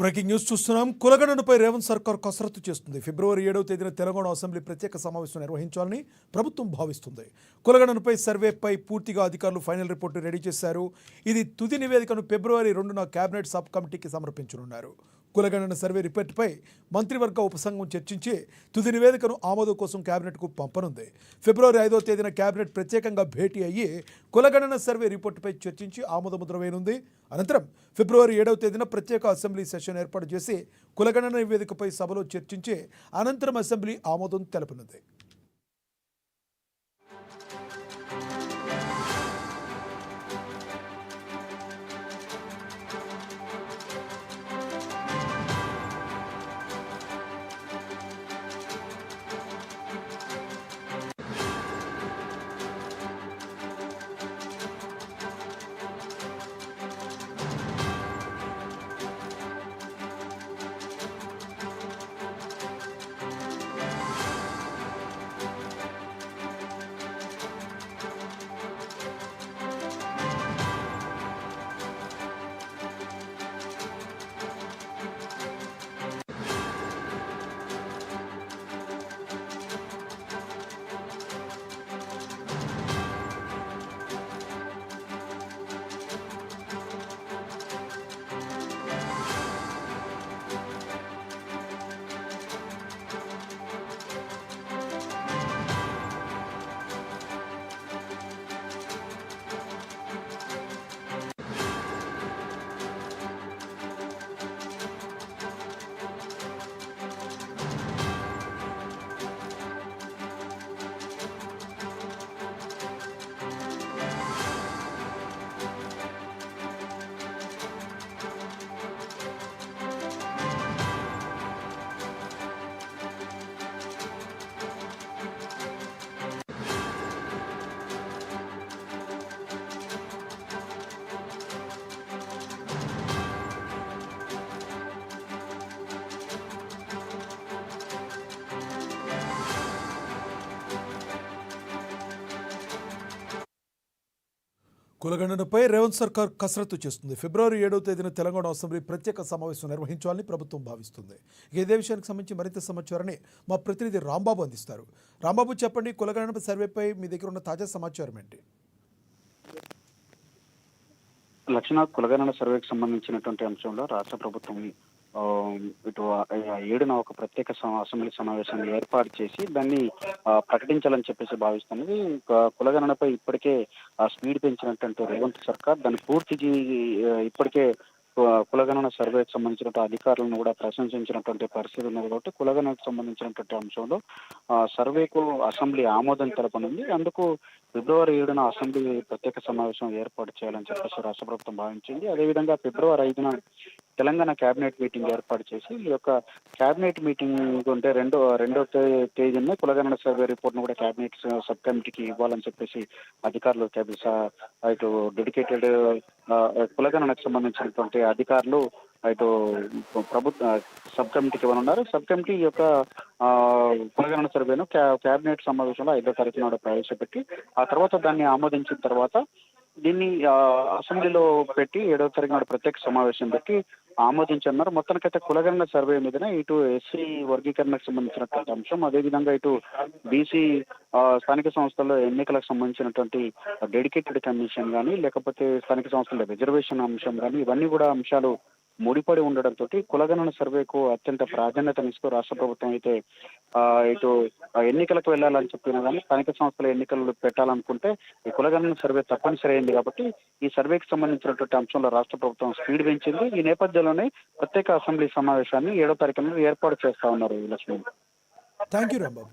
Breaking news చూస్తున్నాం. కులగణనపై రేవంత్ సర్కార్ కసరత్తు చేస్తుంది. ఫిబ్రవరి 7వ తేదీన తెలంగాణ అసెంబ్లీ ప్రత్యేక సమావేశం నిర్వహించాలని ప్రభుత్వం భావిస్తుంది. కులగణనపై సర్వేపై పూర్తిగా అధికారులు ఫైనల్ రిపోర్టు రెడీ చేశారు. ఇది తుది నివేదికను ఫిబ్రవరి 2న కేబినెట్ సబ్ కమిటీకి సమర్పించనున్నారు. కులగణన సర్వే రిపోర్టుపై మంత్రివర్గ ఉపసంఘం చర్చించి తుది నివేదికను ఆమోదం కోసం కేబినెట్కు పంపనుంది. ఫిబ్రవరి 5వ తేదీన కేబినెట్ ప్రత్యేకంగా భేటీ అయ్యి కులగణన సర్వే రిపోర్టుపై చర్చించి ఆమోదముద్ర వేయనుంది. అనంతరం ఫిబ్రవరి 7వ తేదీన ప్రత్యేక అసెంబ్లీ సెషన్ ఏర్పాటు చేసి కులగణన నివేదికపై సభలో చర్చించి అనంతరం అసెంబ్లీ ఆమోదం తెలపనుంది. కులగణనపై రేవంత్ సర్కార్ కసరత్తు చేస్తుంది. ఫిబ్రవరి 7వ తేదీన తెలంగాణ అసెంబ్లీ ప్రత్యేక సమావేశం నిర్వహించాలని ప్రభుత్వం భావిస్తుంది. ఇదే విషయానికి సంబంధించి మరింత సమాచారాన్ని మా ప్రతినిధి రాంబాబు అందిస్తారు. రాంబాబు, చెప్పండి, కులగణన సర్వేపై మీ దగ్గర ఉన్న తాజా సమాచారం ఏంటి? లక్షణ కులగణన సర్వేకి సంబంధించినటువంటి అంశంలో రాష్ట్ర ప్రభుత్వం ఇటు 7న ఒక ప్రత్యేక అసెంబ్లీ సమావేశాన్ని ఏర్పాటు చేసి దాన్ని ప్రకటించాలని చెప్పేసి భావిస్తున్నది. కులగణనపై ఇప్పటికే స్పీడ్ పెంచినటువంటి రేవంత్ సర్కార్ దాన్ని పూర్తికి ఇప్పటికే కులగణన సర్వేకి సంబంధించినటువంటి అధికారులను కూడా ప్రశంసించినటువంటి పరిస్థితి ఉన్నది. కాబట్టి కులగణనకు సంబంధించినటువంటి అంశంలో సర్వేకు అసెంబ్లీ ఆమోదం తెలపనుంది. అందుకు ఫిబ్రవరి 7న అసెంబ్లీ ప్రత్యేక సమావేశం ఏర్పాటు చేయాలని చెప్పేసి రాష్ట్ర ప్రభుత్వం భావించింది. అదేవిధంగా ఫిబ్రవరి 5న తెలంగాణ కేబినెట్ మీటింగ్ ఏర్పాటు చేసి ఈ యొక్క కేబినెట్ మీటింగ్ ఉంటే రెండో తేదీన కులగణన సర్వే రిపోర్ట్ను కూడా కేబినెట్ సబ్ కమిటీకి ఇవ్వాలని చెప్పేసి అధికారులు ఇటు డెడికేటెడ్ కులగణనకు సంబంధించినటువంటి అధికారులు ఇటు ప్రభుత్వ సబ్ కమిటీకి ఇవ్వనున్నారు. సబ్ కమిటీ యొక్క కులగణన సర్వేను కేబినెట్ సమావేశంలో 5వ తారీఖు నాడు ప్రవేశపెట్టి ఆ తర్వాత దాన్ని ఆమోదించిన తర్వాత దీన్ని అసెంబ్లీలో పెట్టి 7వ తారీఖు నాడు ప్రత్యేక సమావేశం పెట్టి ఆమోదించన్నారు. మొత్తానికైతే కులగణన సర్వే మీదనే ఇటు ఎస్సీ వర్గీకరణకు సంబంధించినటువంటి అంశం, అదేవిధంగా ఇటు బీసీ స్థానిక సంస్థల్లో ఎన్నికలకు సంబంధించినటువంటి డెడికేటెడ్ కమిషన్ కానీ, లేకపోతే స్థానిక సంస్థల రిజర్వేషన్ అంశం కానీ, ఇవన్నీ కూడా అంశాలు ముడిపడి ఉండడంతో కులగణన సర్వేకు అత్యంత ప్రాధాన్యతనిస్తూ రాష్ట్ర ప్రభుత్వం అయితే ఇటు ఎన్నికలకు వెళ్ళాలని చెప్పినా కానీ స్థానిక సంస్థల ఎన్నికలు పెట్టాలనుకుంటే ఈ కులగణన సర్వే తప్పనిసరి అయింది. కాబట్టి ఈ సర్వేకి సంబంధించినటువంటి అంశంలో రాష్ట్ర ప్రభుత్వం స్పీడ్ పెంచింది. ఈ నేపథ్యంలోనే ప్రత్యేక అసెంబ్లీ సమావేశాన్ని 7వ తారీఖున ఏర్పాటు చేస్తా ఉన్నారు. Laxman, thank you Rambabu.